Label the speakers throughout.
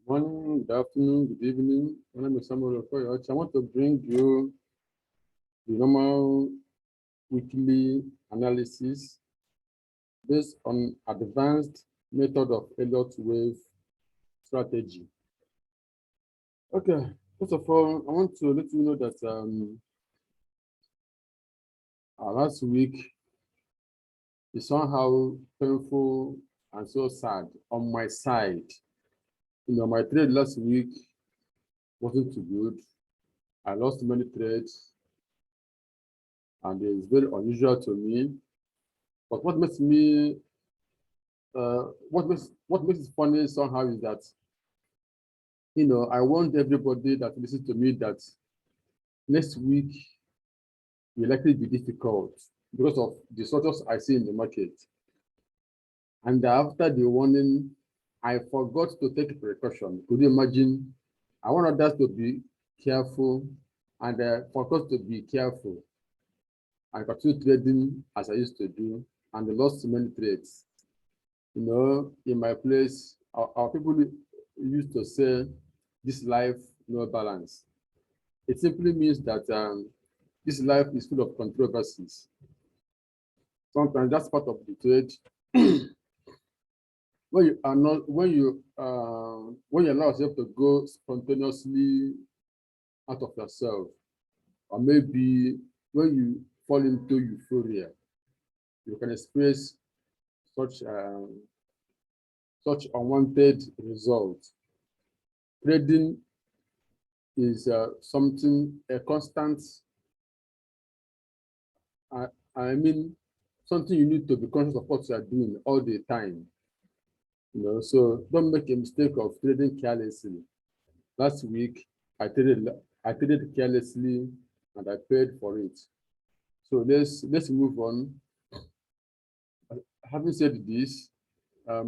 Speaker 1: Morning, good afternoon, good evening. My name is Okoyeocha. I want to bring you the normal weekly analysis based on advanced method of Elliott Wave strategy. Okay, first of all, I want to let you know that last week is somehow painful and so sad on my side. You know, my trade last week wasn't too good. I lost many trades, and it's very unusual to me. But what makes me, what makes it funny somehow is that, you know, I want everybody that listens to me that next week will likely be difficult because of the structures I see in the market. And after the warning, I forgot to take precaution. Could you imagine? I want others to be careful, and forgot to be careful. I continued trading as I used to do, and lost many trades. You know, in my place, our people used to say, this life, no balance. It simply means that this life is full of controversies. Sometimes that's part of the trade. When you are not, when you allow yourself to go spontaneously out of yourself, or maybe when you fall into euphoria, you can experience such unwanted results. Trading is something, a constant, I mean, something you need to be conscious of what you are doing all the time. You know, so don't make a mistake of trading carelessly. Last week, I traded carelessly and I paid for it. So let's move on. Having said this, I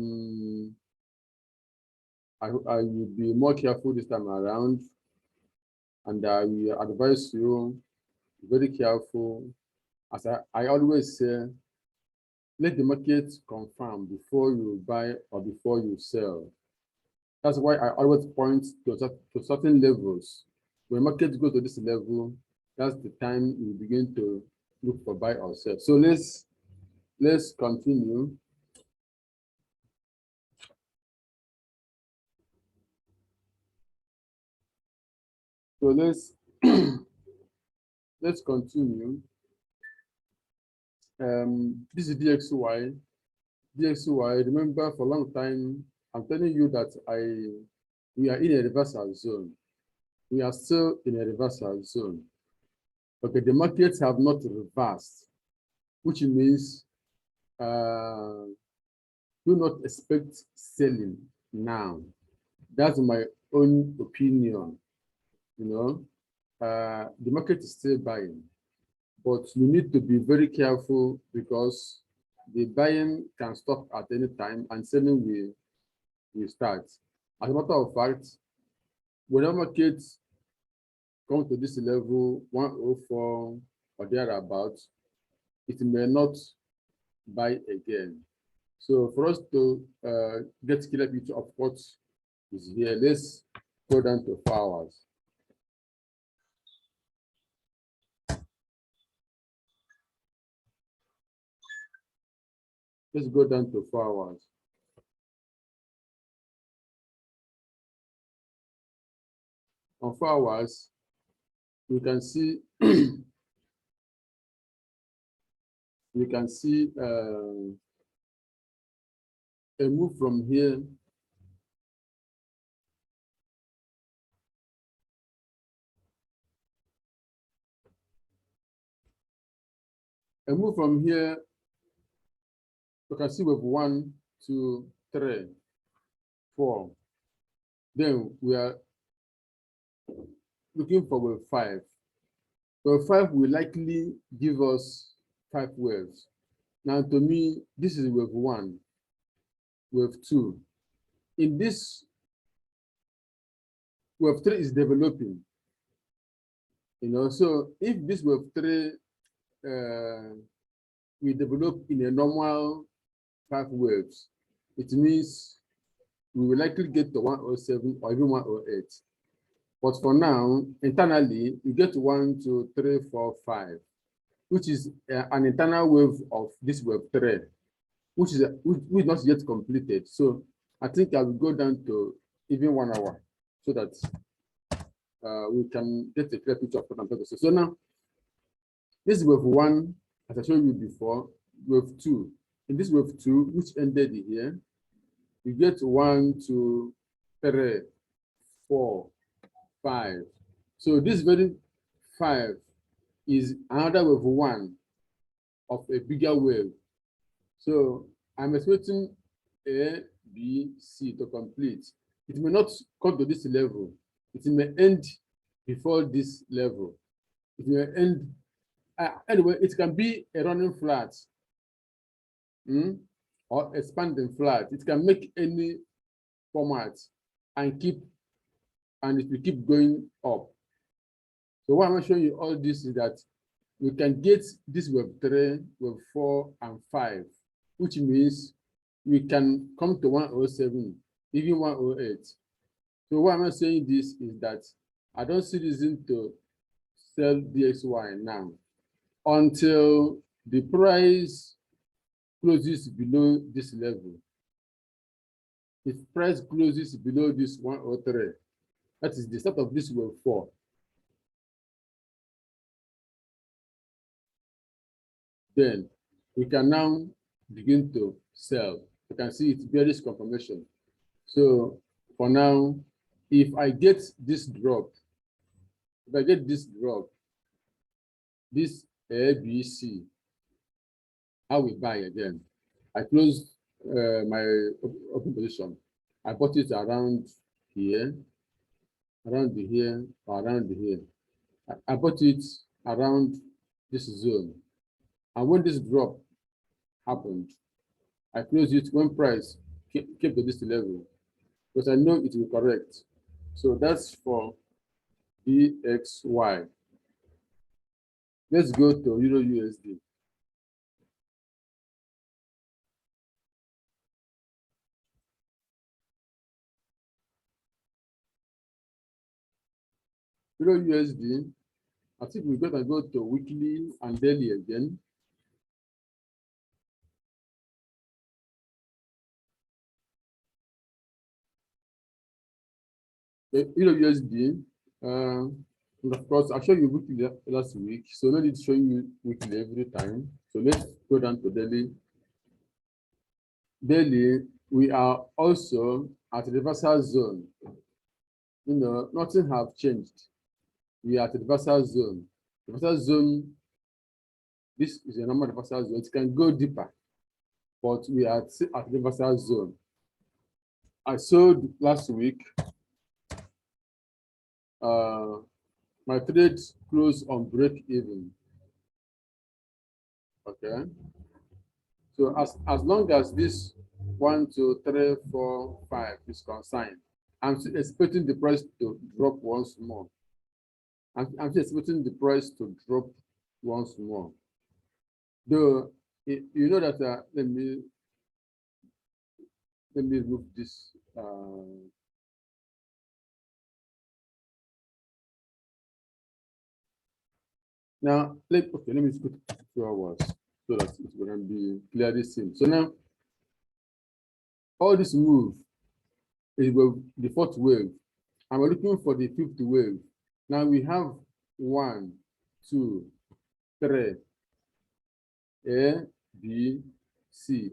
Speaker 1: will be more careful this time around, and I will advise you very careful. As I always say, let the market confirm before you buy or before you sell. That's why I always point to certain levels. When markets go to this level, that's the time you begin to look for buy or sell. So let's continue. So let's continue. This is DXY. DXY, remember for a long time, I'm telling you that we are in a reversal zone. We are still in a reversal zone. Okay, the markets have not reversed, which means do not expect selling now. That's my own opinion. You know, the market is still buying, but you need to be very careful because the buying can stop at any time and selling will start. As a matter of fact, whenever markets come to this level, 104 or thereabouts, it may not buy again. So for us to get a clear picture of what is here, let's go down to 4 hours. Let's go down to 4 hours. On 4 hours, you can see you can see a move from here you can see wave 1, 2, 3, 4. Then we are looking for wave 5. Wave 5 will likely give us 5 waves. Now, to me, this is wave 1, wave 2. In this, wave 3 is developing. You know, so if this wave 3 we develop in a normal 5 waves, it means we will likely get to 107 or even 108. But for now, internally, we get to 1, 2, 3, 4, 5, which is an internal wave of this wave 3, which is not yet completed. So I think I will go down to even 1 hour so that we can get a clear picture of what I'm talking about. So now, this is wave 1, as I showed you before, wave 2. In this wave 2, which ended here, we get 1, 2, 3, 4, 5. So this very 5 is another wave 1 of a bigger wave. So I'm expecting A, B, C to complete. It may not come to this level. It may end before this level. It may end. Anyway, it can be a running flat or expanding flat. It can make any format and it will keep going up. So why I'm showing you all this is that we can get this wave 3, wave 4, and 5, which means we can come to 107, even 108. So why am I saying this is that I don't see reason to sell DXY now until the price closes below this level. If price closes below this 103, that is the start of this wave 4. Then we can now begin to sell. You can see it's bearish confirmation. So for now, if I get this drop, this ABC, I will buy again. I closed my open position. I bought it around here, around here. I bought it around this zone. And when this drop happened, I closed it when price came to this level, because I know it will correct. So that's for DXY. Let's go to EURUSD. EURUSD, I think we're going to go to weekly and daily again. EURUSD, and of course, I showed you weekly last week, so no need to show you weekly every time. So let's go down to daily. Daily, we are also at the reversal zone. You know, nothing have changed. We are at the reversal zone. Reversal zone, this is a normal reversal zone. It can go deeper, but we are at the reversal zone. I sold last week. My trade closed on break even. Okay. So as long as this 1, 2, 3, 4, 5 is consigned, I'm expecting the price to drop once more. I'm expecting the price to drop once more. Though you know that let me move this. Now let me just put 2 hours so that it's going to be clearly seen. So now all this move is the 4th wave, and we're looking for the 5th wave. Now we have 1, 2, 3, A, B, C.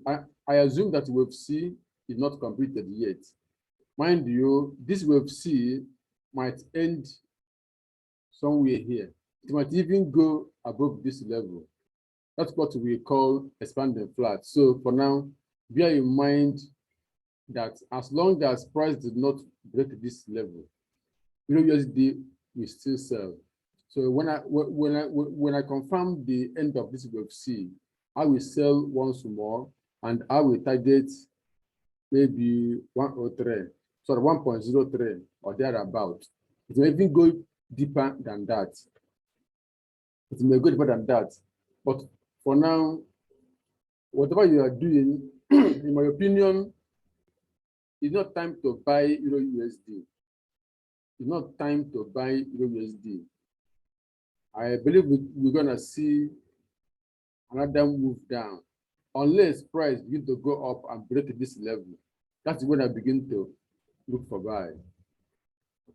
Speaker 1: I assume that wave C is not completed yet. Mind you, this wave C might end somewhere here. It might even go above this level. That's what we call expanding flat. So for now, bear in mind that as long as price did not break this level, USD will still sell. So when I confirm the end of this wave C, I will sell once more, and I will target maybe 103, sorry, 1.03 or thereabout. It may even go deeper than that. It may go deeper than that. But for now, whatever you are doing, in my opinion, It's not time to buy Euro USD. It's not time to buy Euro USD. I believe we're gonna see another move down, unless price begin to go up and break this level. That's when I begin to look for buy.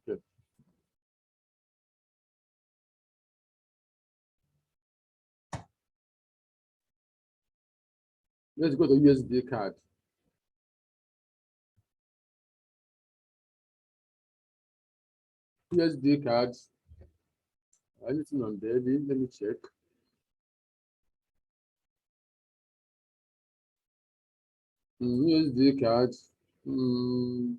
Speaker 1: Okay. Let's go to USDCAD. USDCAD. Anything on daily? Let me check. USDCAD. You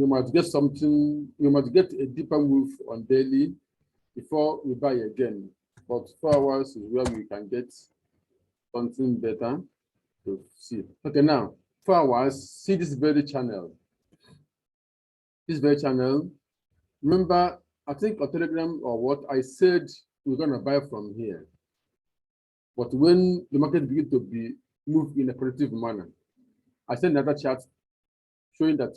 Speaker 1: might get something. You might get a deeper move on daily before we buy again. But 4 hours is where we can get something better to see. Okay, now 4 hours. See this very channel. This very channel. Remember, I think on Telegram or what I said we're gonna buy from here. But when the market begin to be moved in a positive manner, I sent another chart showing that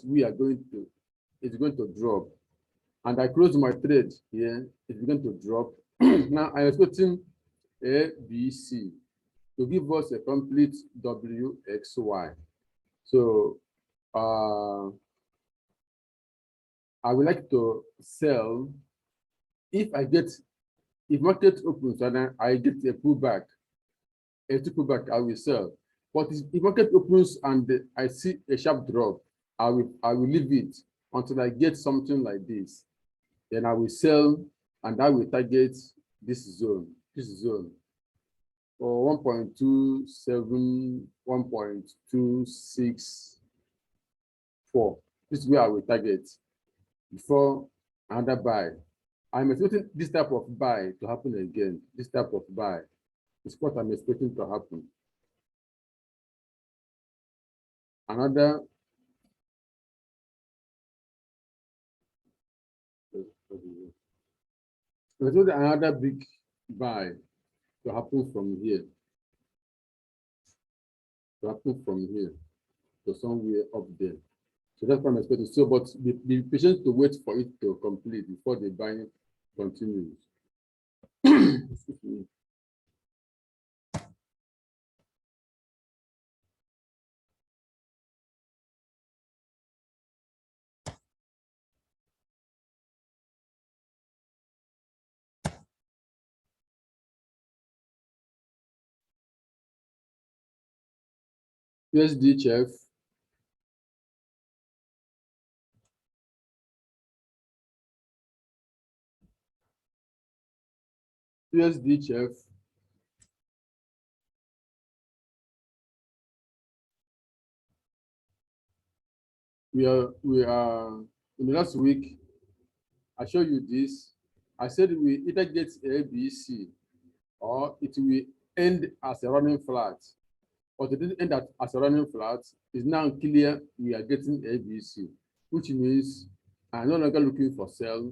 Speaker 1: it's going to drop. And I closed my trade here, it's going to drop. Now I'm expecting A, B, C to give us a complete WXY. So I would like to sell if market opens and I get a pullback, I will sell. But if market opens and I see a sharp drop, I will leave it until I get something like this. Then I will sell and I will target this zone. For 1.27, 1.264. This is where I will target before another buy. I'm expecting this type of buy to happen again. This type of buy is what I'm expecting to happen. Another big buy to happen from here. To somewhere up there. So that's what I'm expecting. So, but be patient to wait for it to complete before the buying continues. Excuse me. USDCHF. USDCHF. We are in the last week. I showed you this. I said we either get A, B, C, or it will end as a running flat. But it didn't end as a running flat. It's now clear we are getting A, B, C, which means I'm no longer looking for sell.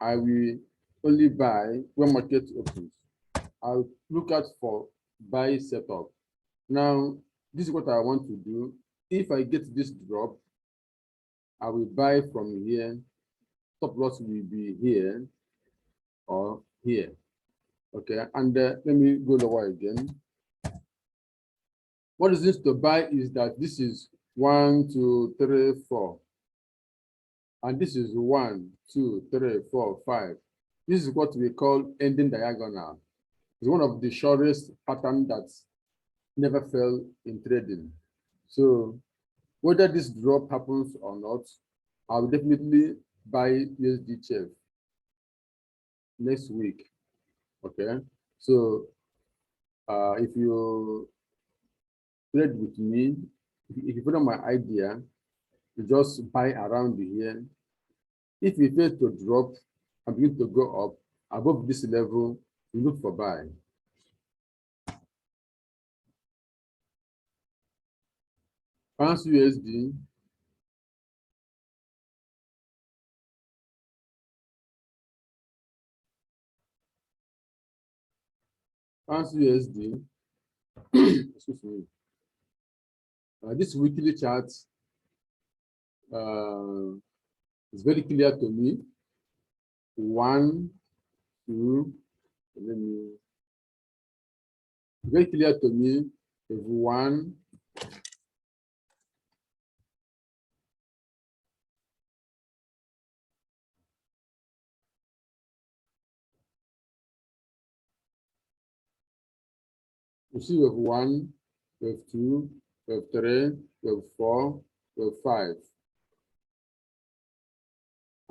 Speaker 1: I will only buy when market opens. I'll look out for buy setup. Now, this is what I want to do. If I get this drop, I will buy from here. Stop loss will be here or here. Okay, and let me go lower again. What is this to buy is that this is 1, 2, 3, 4. And this is 1, 2, 3, 4, 5. This is what we call ending diagonal. It's one of the shortest patterns that never fell in trading. So whether this drop happens or not, I will definitely buy USDCHF next week. Okay, so if you trade with me, if you follow my idea, you just buy around here. If it fails to drop and begin to go up above this level, you look for buy. Pounds USD. Pounds USD. Excuse me. This weekly chart is very clear to me. 1, 2, very clear to me. If 1, you see wave 1, wave 2, wave 3, wave 4, wave 5.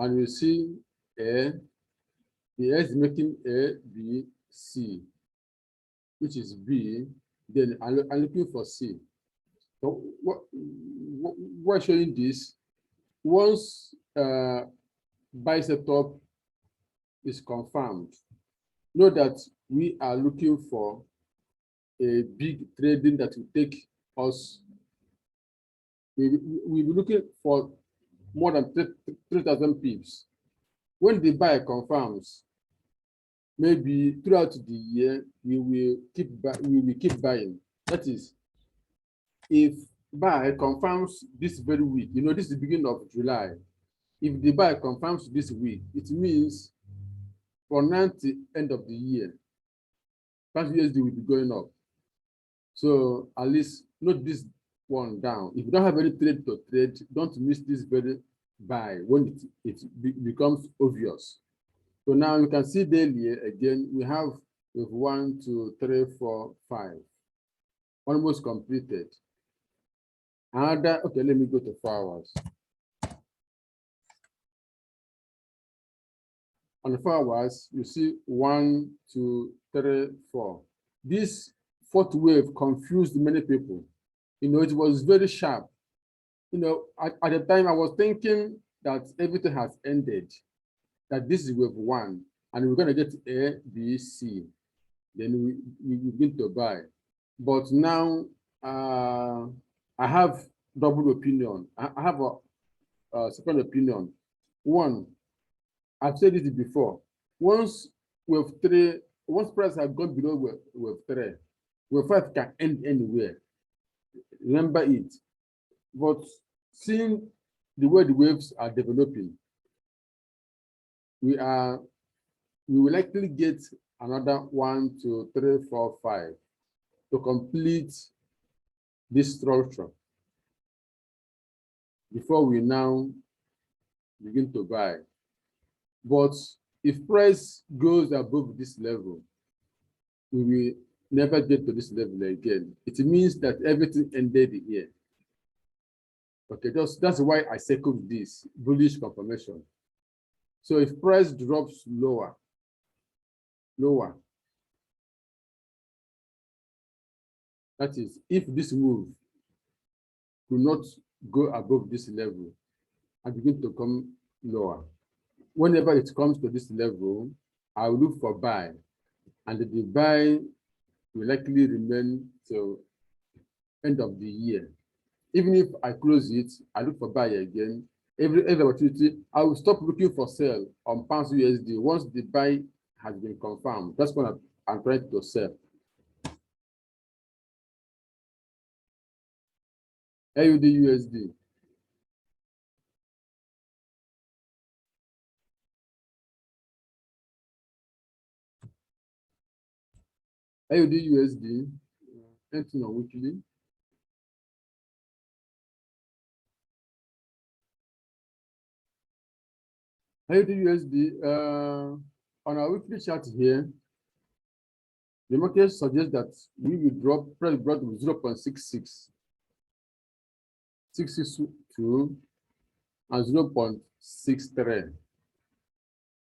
Speaker 1: And you see A, the A is making A, B, C, which is B. Then I'm looking for C. So why showing this? Once buy setup is confirmed, know that we are looking for a big trading that will take us. We'll be looking for more than 3,000 pips. When the buyer confirms, maybe throughout the year we will keep buying. That is, if buyer confirms this very week, you know, this is the beginning of July. If the buyer confirms this week, it means for now to end of the year, USD will be going up. So at least note this one down. If you don't have any trade to trade, don't miss this very buy when it becomes obvious. So now you can see daily again, we have with 1, 2, 3, 4, 5, almost completed. Another, okay, let me go to 4 hours. On the 4 hours, you see 1, 2, 3, 4. This fourth wave confused many people. You know, it was very sharp. You know, at the time I was thinking that everything has ended, that this is wave 1, and we're going to get A, B, C. Then we begin to buy. But now I have double opinion. I have a second opinion. One, I've said it before. Once wave 3, once price has gone below wave 3, wave 5 can end anywhere. Remember it. But seeing the way the waves are developing, we will likely get another 1, 2, 3, 4, 5 to complete this structure before we now begin to buy. But if price goes above this level, we will never get to this level again. It means that everything ended here. Okay, that's why I circled this bullish confirmation. So if price drops lower, that is, if this move will not go above this level and begin to come lower, whenever it comes to this level, I will look for buy, and the buy will likely remain till end of the year. Even if I close it, I look for buy again. Every opportunity, I will stop looking for sell on pounds USD once the buy has been confirmed. That's what I'm trying to sell. AUDUSD. AUDUSD, anything on weekly. AUDUSD, on our weekly chart here, the market suggests that we will drop, price brought to 0.66, 662, and 0.63.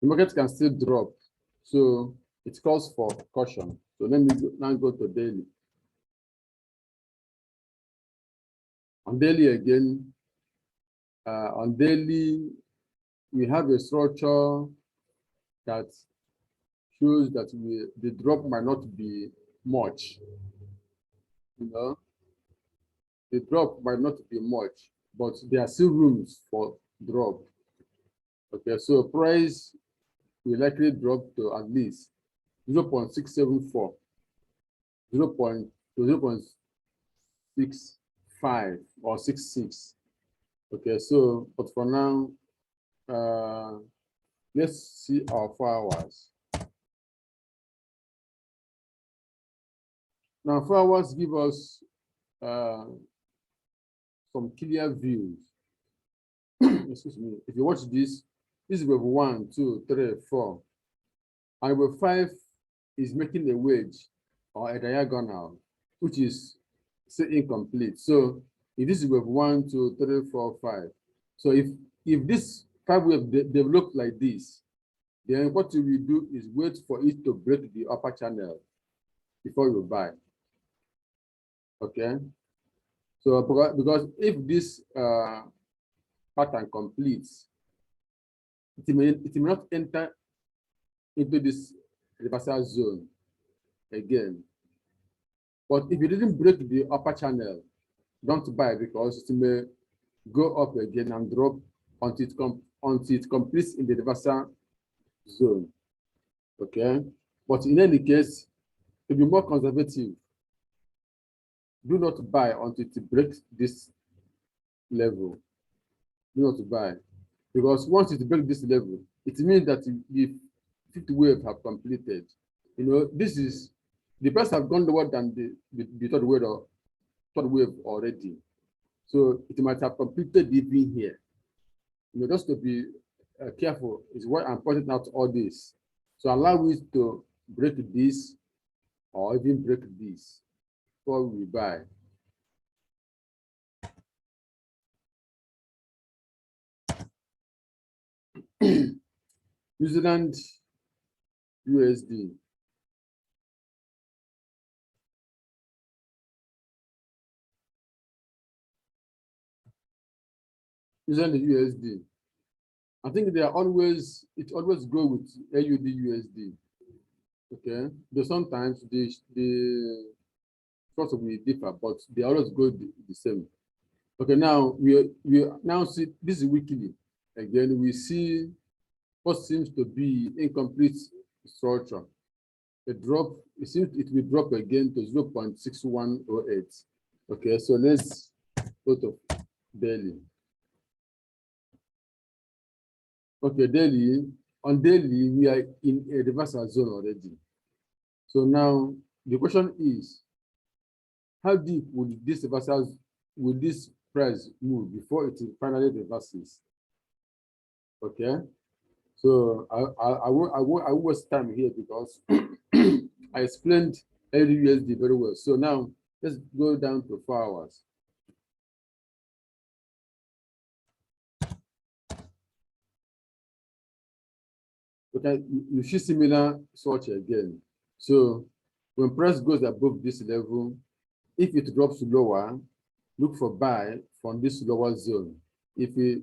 Speaker 1: The market can still drop, so it calls for caution. So let me now go to daily. On daily again, on daily, we have a structure that shows that the drop might not be much. You know, the drop might not be much, but there are still rooms for drop. Okay, so price will likely drop to at least 0.674, 0.6 5 or 6. Okay, so but for now, let's see our 4 hours. Now 4 hours give us some clear views. Excuse me. If you watch this is wave 1, 2, 3, 4, and wave 5 is making a wedge or a diagonal, which is say incomplete. So if this is wave 1, 2, 3, 4, 5. So if this 5 wave develop like this, then what we will do is wait for it to break the upper channel before you buy. Okay. So because if this pattern completes, it may not enter into this reversal zone again. But if it didn't break the upper channel, don't buy, because it may go up again and drop until it completes in the reversal zone. Okay. But in any case, to be more conservative, do not buy until it breaks this level. Do not buy, because once it breaks this level, it means that the 5th wave have completed. You know, this is the price have gone lower than the third wave already. So it might have completed even here. You know, just to be careful is why I'm pointing out all this. So allow it to break this or even break this before we buy. New Zealand USD. New Zealand USD. I think they are always, it always go with AUDUSD. Okay, though sometimes the source will differ, but they always go the same. Okay, now we now see this is weekly. Again, we see what seems to be incomplete structure. A drop, it seems it will drop again to 0.6108. Okay, so let's go to daily. Okay, daily, on daily, we are in a reversal zone already. So now the question is, how deep would this reversal, will this price move before it finally reverses? Okay, so I won't waste time here because I explained AUDUSD very well. So now let's go down to 4 hours. Okay, you see similar structure again. So when price goes above this level, if it drops lower, look for buy from this lower zone. If it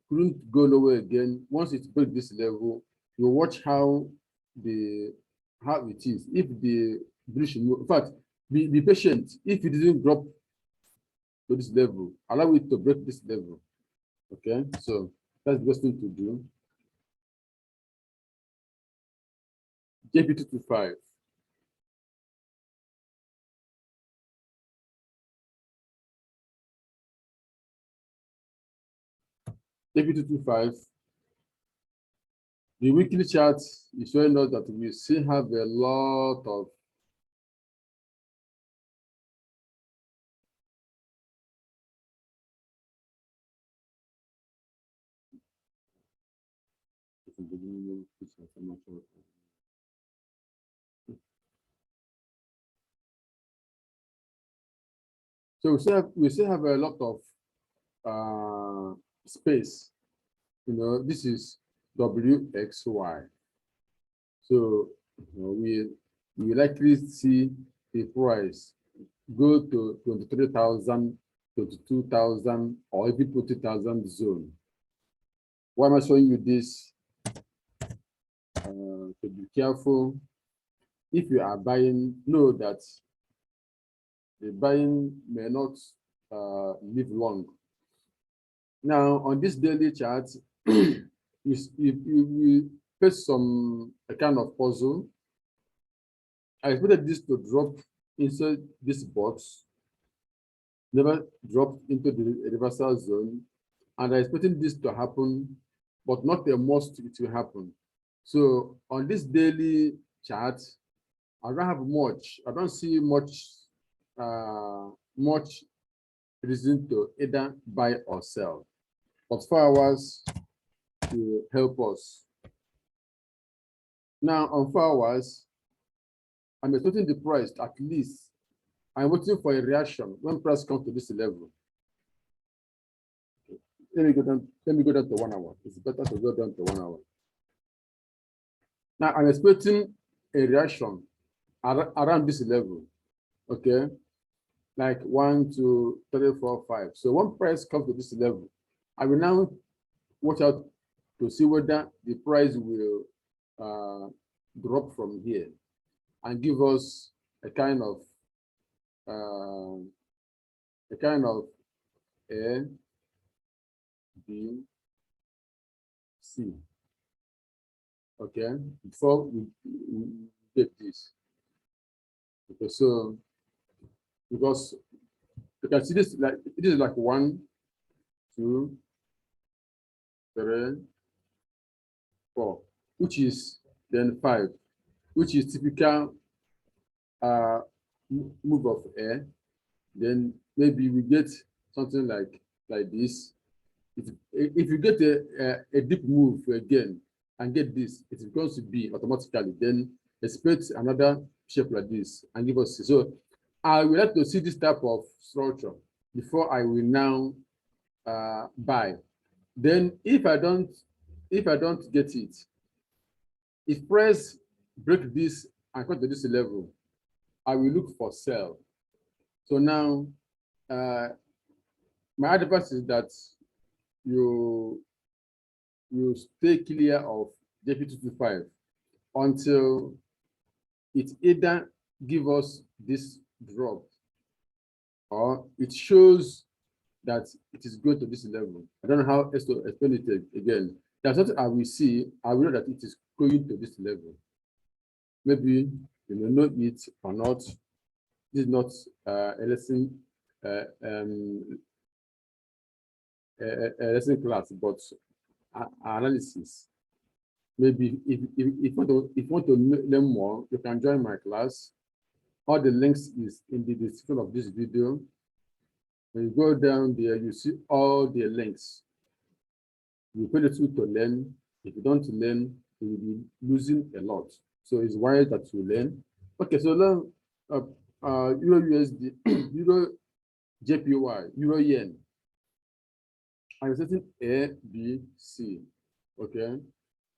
Speaker 1: couldn't go lower again, once it breaks this level, you watch how it is. If the bullish move, in fact, be patient. If it didn't drop to this level, allow it to break this level. Okay, so that's the best thing to do. JP225. JP225. The weekly chart is showing us that we still have a lot of so we still have a lot of space. You know, this is WXY. So we likely see the price go to 23,000, 22,000, or even 20,000 zone. Why am I showing you this? To be careful. If you are buying, know that the buying may not live long. Now, on this daily chart, we face a kind of puzzle. I expected this to drop inside this box, never dropped into the reversal zone, and I'm expecting this to happen, but not a must it will happen. So on this daily chart, I don't have much. I don't see much reason to either buy or sell. But 4 hours to help us. Now on 4 hours, I'm expecting the price at least. I'm waiting for a reaction when price comes to this level. Let me go down to 1 hour. It's better to go down to 1 hour. Now I'm expecting a reaction around this level. Okay, like 1, 2, 3, 4, 5. So when price comes to this level, I will now watch out to see whether the price will drop from here and give us a kind of A, B, C. Okay, before we get this. Okay, so because you can see this like it is like 1, 2, 3, 4, which is then 5, which is typical move of A. Then maybe we get something like this. If you get a deep move again and get this, it's going to be automatically. Then expect another shape like this and give us. So I would like to see this type of structure before I will now buy. Then if I don't get it, if price break this and come to this level, I will look for sell. So now my advice is that you stay clear of JP225 until it either give us this drop or it shows that it is going to this level. I don't know how else to explain it again. That's what I will see. I will know that it is going to this level. Maybe you may know it or not. This is not a lesson class, but analysis. Maybe if you want to learn more, you can join my class. All the links is in the description of this video. When you go down there, you see all the links. You pay the tool to learn. If you don't learn, you will be losing a lot. So it's wise that you learn. Okay, so learn EURUSD, EURJPY, Euro Yen. I'm setting A, B, C. Okay,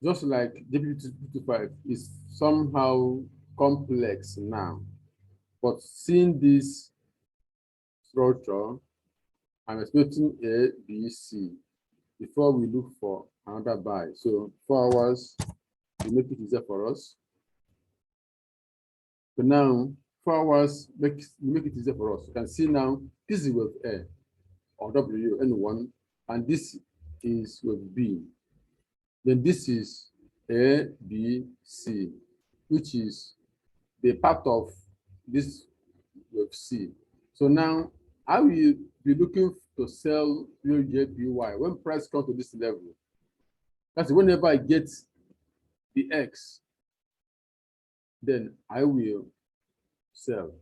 Speaker 1: just like JP225 is somehow complex now, but seeing this structure, I'm expecting A, B, C before we look for another buy. So 4 hours will make it easier for us. So now 4 hours make it easier for us. You can see now this is wave A or W N1, and this is wave B. Then this is A, B, C, which is the part of this wave C. So now I will be looking to sell USDJPY when price comes to this level. That's whenever I get the X, then I will sell.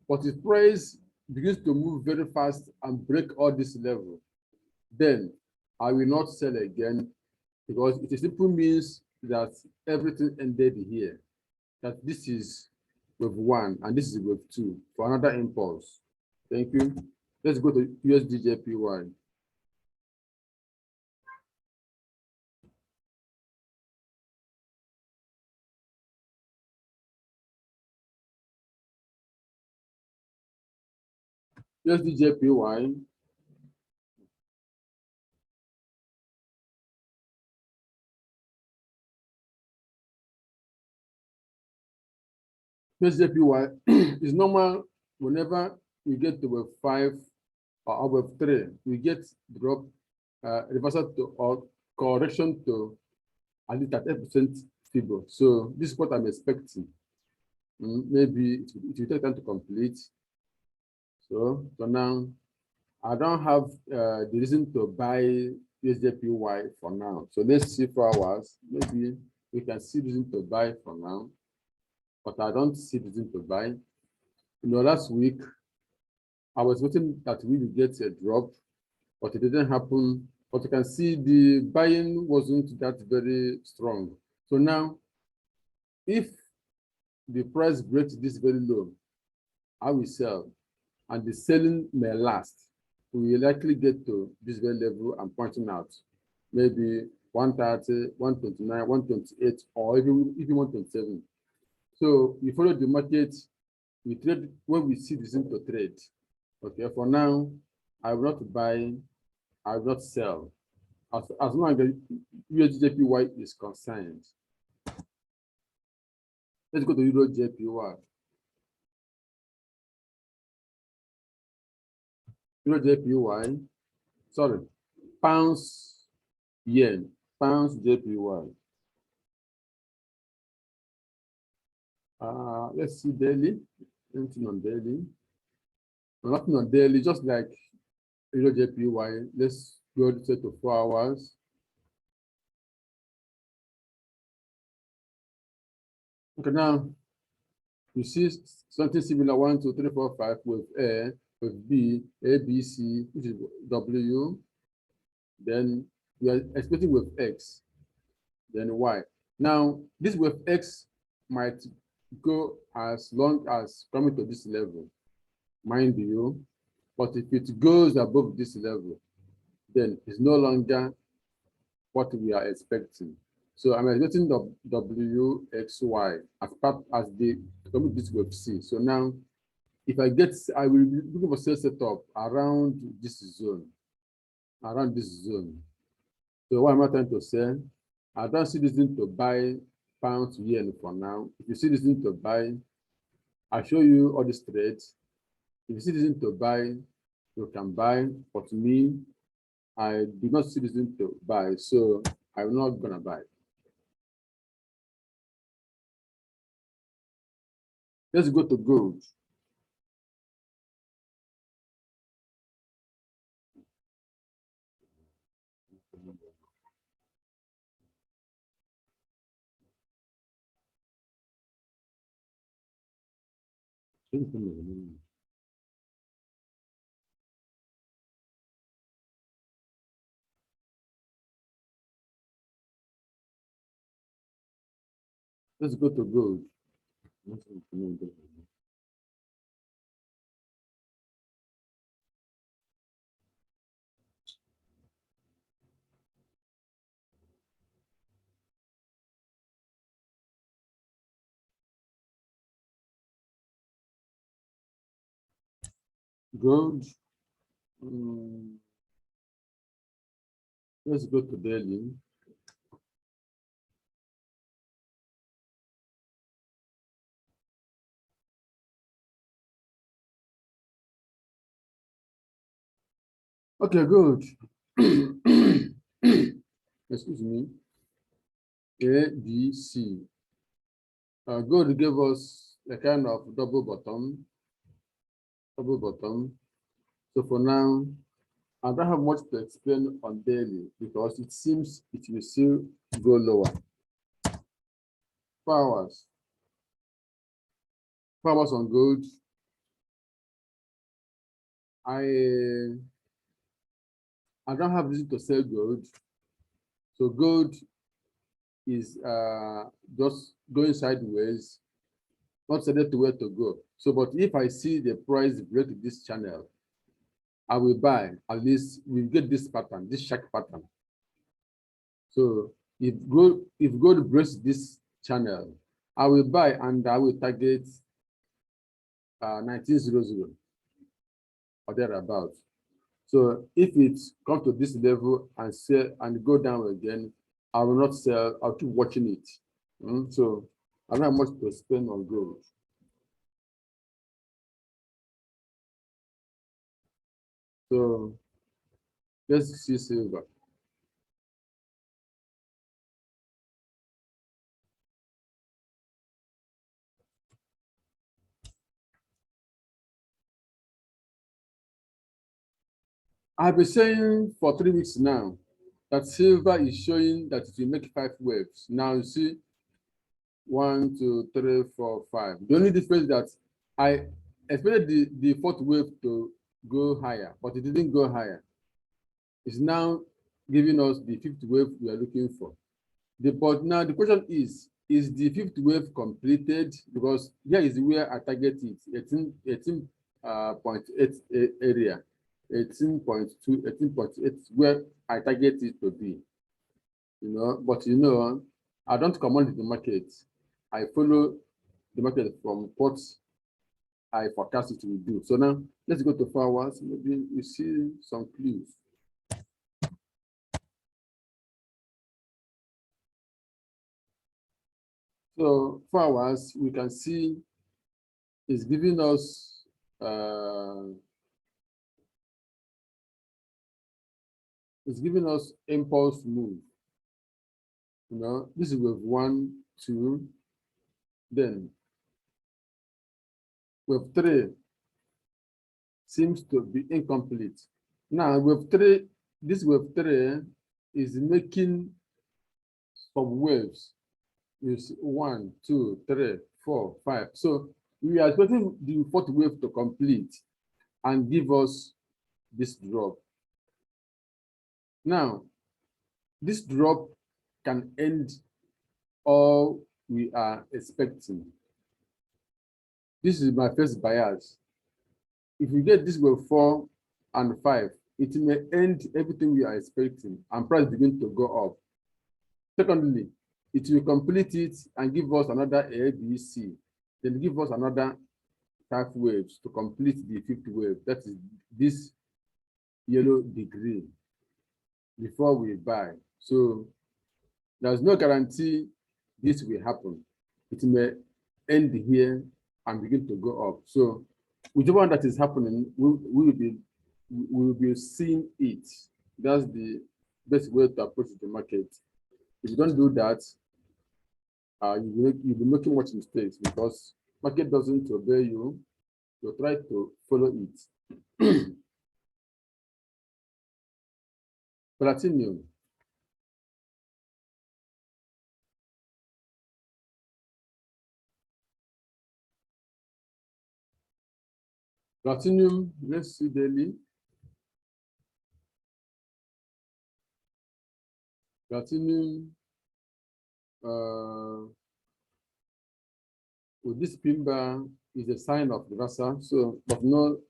Speaker 1: But if price begins to move very fast and break all this level, then I will not sell again, because it simply means that everything ended here. That this is wave 1 and this is wave 2 for another impulse. Thank you. Let's go to USDJPY. USDJPY. USDJPY is normal whenever we get to wave 5 or wave 3, we get drop, reversal to or correction to at least 30% fibro. So this is what I'm expecting. Maybe it will take time to complete. So now I don't have the reason to buy USDPY for now. So let's see 4 hours. Maybe we can see reason to buy for now, but I don't see reason to buy. Last week, I was waiting that we will get a drop, but it didn't happen. But you can see the buying wasn't that very strong. So now, if the price breaks this very low, I will sell, and the selling may last. We will likely get to this very level I'm pointing out, maybe 130, 129, 128, or even 127. So we follow the market, we trade when we see reason to trade. Okay, for now, I will not buy, I will not sell. As long as USDJPY is concerned. Let's go to EURJPY. EURJPY, sorry, pounds yen, pounds JPY. Let's see daily, anything on daily. Nothing on daily, just like EURJPY. Let's go to 4 hours. Okay, now you see something similar 1, 2, 3, 4, 5 with A, with B, A, B, C, which is W. Then we are expecting with X, then Y. Now, this with X might go as long as coming to this level, mind you, but if it goes above this level, then it's no longer what we are expecting. So I'm expecting the WXY as part as the coming this with C. So now, if I get, I will be looking for sales setup around this zone, around this zone. So what am I trying to say? I don't see this need to buy pounds yen for now. If you see this need to buy, I'll show you all these trades. If you see this need to buy, you can buy. But me, I do not see this need to buy, so I'm not gonna buy. Let's go to gold. Let's go to gold. Gold. Let's go to daily. Okay, good. Excuse me. ADC. Gold gave us a kind of double bottom. Double bottom. So for now, I don't have much to explain on daily because it seems it will still go lower. 4 hours. 4 hours on gold. I don't have reason to sell gold. So gold is just going sideways, not set to where to go. So, but if I see the price break this channel, I will buy. At least we get this pattern, this shark pattern. So if gold breaks this channel, I will buy and I will target 1900 or thereabouts. So if it comes to this level and sell and go down again, I will not sell. I'll keep watching it. So I don't have much to spend on gold. So let's see silver. I've been saying for 3 weeks now that silver is showing that it will make 5 waves. Now you see 1, 2, 3, 4, 5. The only difference that I expected the 4th wave to go higher, but it didn't go higher. It's now giving us the 5th wave we are looking for. But now the question is the 5th wave completed? Because here is where I target it, 18.8 area, 18.2, 18.8 where I target it to be. But I don't command the market. I follow the market from what I forecast it will do. So now let's go to 4 hours. Maybe we see some clues. So 4 hours, we can see it's giving us impulse move. This is wave 1, 2, then wave 3 seems to be incomplete. Now wave 3, this wave 3 is making some waves. You see 1, 2, 3, 4, 5. So we are expecting the 4th wave to complete and give us this drop. Now, this drop can end all we are expecting. This is my first bias. If we get this wave 4 and 5, it may end everything we are expecting and price begin to go up. Secondly, it will complete it and give us another ABC, then give us another 5 waves to complete the 5th wave. That is this yellow degree before we buy. So there's no guarantee this will happen. It may end here and begin to go up. So whichever one that is happening, we will be seeing it. That's the best way to approach the market. If you don't do that, you'll be making much mistakes because market doesn't obey you. You try to follow it. Platinum. Platinum, let's see daily. Platinum, with this pin bar is a sign of reversal. So, but no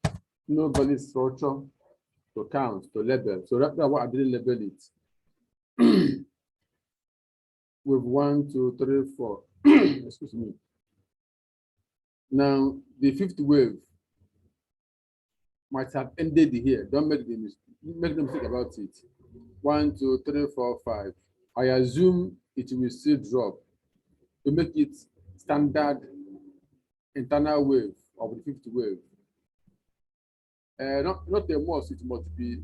Speaker 1: valid structure to count, to label. So that's why I didn't label it. With 1, 2, 3, 4. Excuse me. Now, the 5th wave might have ended here. Don't make the mistake about it. 1, 2, 3, 4, 5. I assume it will still drop to make it standard internal wave of the 5th wave. Not a must, it must be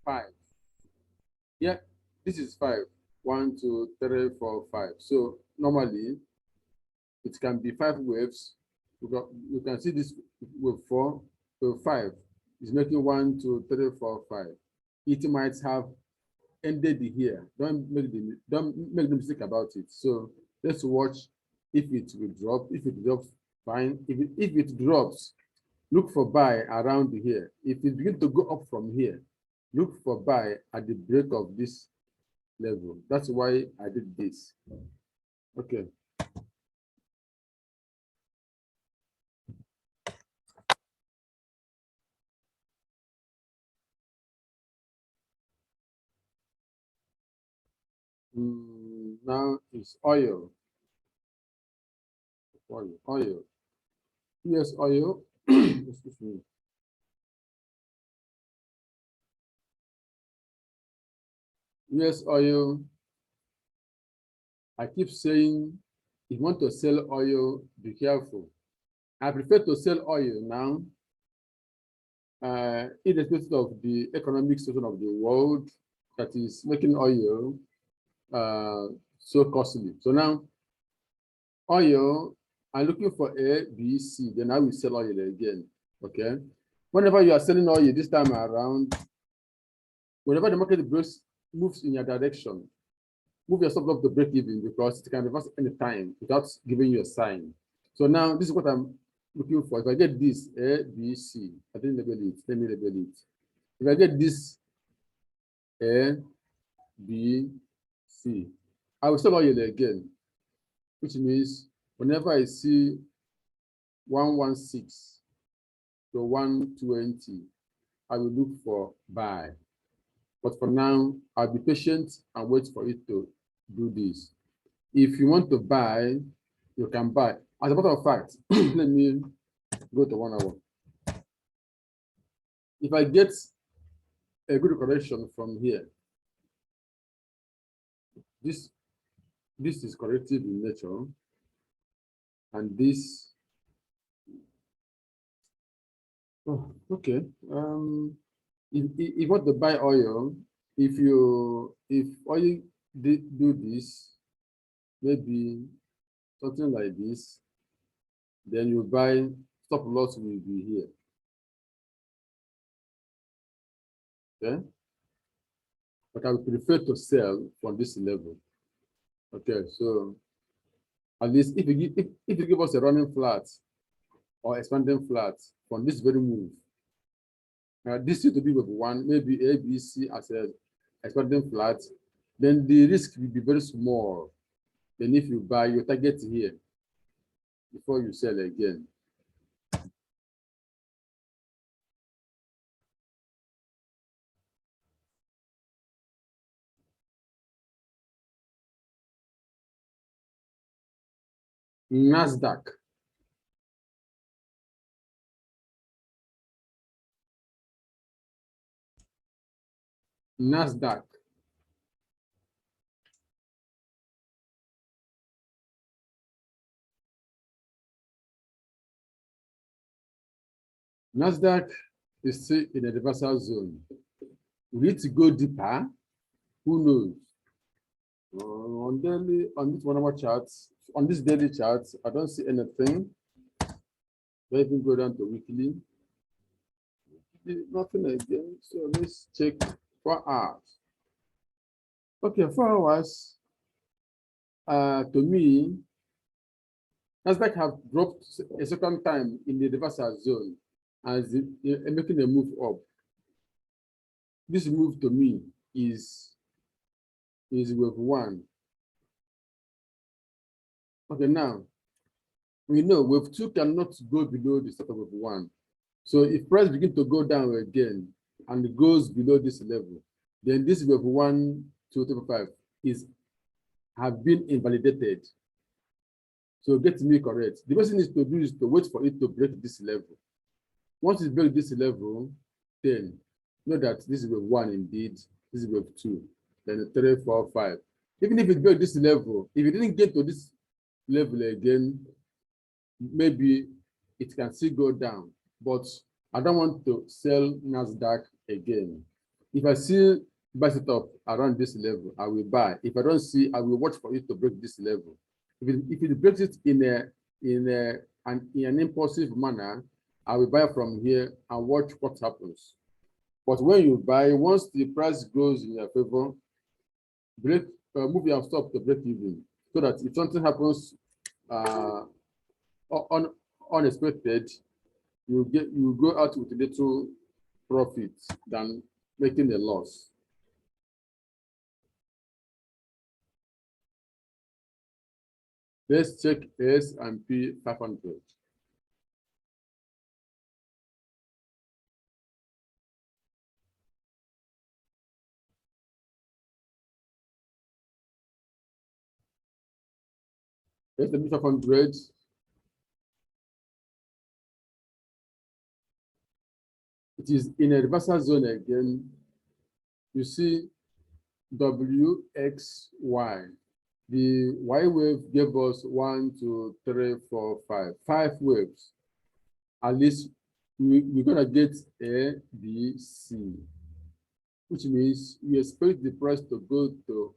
Speaker 1: 5. Yeah, this is 5. 1, 2, 3, 4, 5. So normally it can be 5 waves. You can see this wave 4 to 5 is making 1, 2, 3, 4, 5. It might have ended here. Don't make the mistake about it. So let's watch if it will drop. If it drops, fine. If it drops, look for buy around here. If it begins to go up from here, look for buy at the break of this level. That's why I did this. Okay. Now it's oil. Oil. Yes, oil. Excuse me. Yes, oil. I keep saying, if you want to sell oil, be careful. I prefer to sell oil now, irrespective of the economic situation of the world that is making oil so costly. So now, oil, I'm looking for A, B, C, then I will sell oil again. Okay. Whenever you are selling oil this time around, whenever the market moves in your direction, move your stop loss to break even, because it can reverse any time without giving you a sign. So now this is what I'm looking for. If I get this A, B, C, I didn't label it. Let me label it. If I get this A, B, C, I will stop out here again, which means whenever I see 116 to 120, I will look for buy. But for now, I'll be patient and wait for it to do this. If you want to buy, you can buy. As a matter of fact, let me go to 1 hour. If I get a good correction from here, this is corrective in nature, and this, oh, okay. If you want to buy oil, if oil do this, maybe something like this, then you buy, stop loss will be here. Okay, but I would prefer to sell from this level. Okay, so at least if you give us a running flat or expanding flat from this very move, this seems to be with one, maybe A, B, C as a expanding flat, then the risk will be very small. Then if you buy, your target here before you sell again. NASDAQ. NASDAQ. NASDAQ is still in a reversal zone. We need to go deeper. Who knows? On this 1 hour charts, on this daily charts, I don't see anything. Let me go down to weekly. Nothing again. So let's check 4 hours. Okay, 4 hours. To me, NASDAQ have dropped a second time in the reversal zone as making a move up. This move to me is wave 1. Okay, now we know wave 2 cannot go below the start of wave 1. So if price begins to go down again and it goes below this level, then this wave 1 to 35 have been invalidated. So get me correct. The best thing is to do is to wait for it to break this level. Once it breaks this level, then know that this is wave 1 indeed, this is wave 2, then 3, 4, 5. Even if it breaks this level, if it didn't get to this level again, maybe it can still go down. But I don't want to sell NASDAQ again. If I see buy it up around this level, I will buy. If I don't see, I will watch for it to break this level. If it breaks it in an impulsive manner, I will buy from here and watch what happens. But when you buy, once the price goes in your favor, move your stop to break even, so that if something happens unexpected, you go out with a little profit than making a loss. Let's check S&P 500. S&P 500. It is in a reversal zone again. You see WXY. The Y wave gave us 1, 2, 3, 4, 5. 5 waves. At least we're gonna get A, B, C, which means we expect the price to go to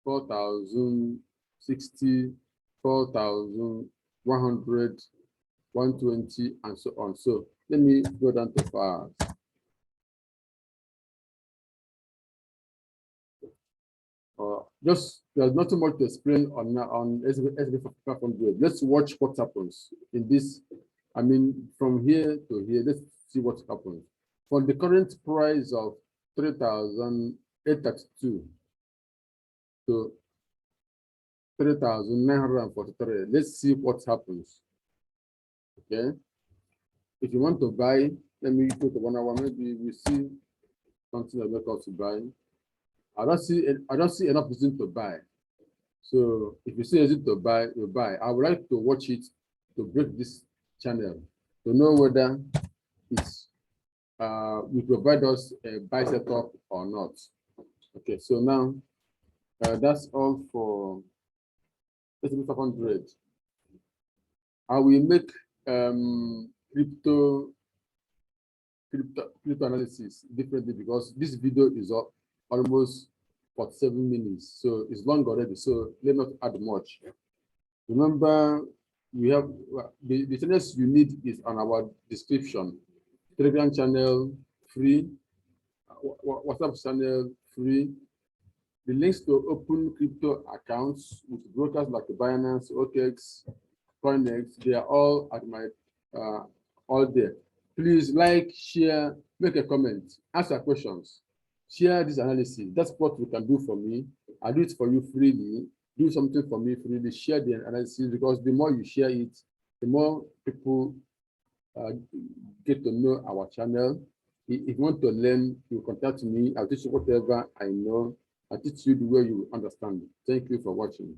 Speaker 1: 4,060, 4,100, 120, and so on. So let me go down to 5. Just there's not too much to explain on SB 500. Let's watch what happens in this. I mean, from here to here, let's see what happens. For the current price of 3,832 to 3,943, let's see what happens. Okay. If you want to buy, let me go to 1 hour. Maybe we see something that makes us to buy. I don't see enough reason to buy. So if you see reason to buy, you buy. I would like to watch it to break this channel to know whether it's will provide us a buy setup or not. Okay, so now that's all for S&P 500. I will make crypto analysis differently because this video is up almost 47 minutes, so it's long already, so let not add much. Remember, we have the channels you need is on our description. Telegram channel free, WhatsApp channel free. The links to open crypto accounts with brokers like Binance, Okex, Coinex, they are all at my all there. Please like, share, make a comment, answer questions, share this analysis. That's what you can do for me. I do it for you freely. Do something for me freely. Share the analysis, because the more you share it, the more people get to know our channel. If you want to learn, you contact me. I'll teach you whatever I know. I'll teach you the way you understand it. Thank you for watching.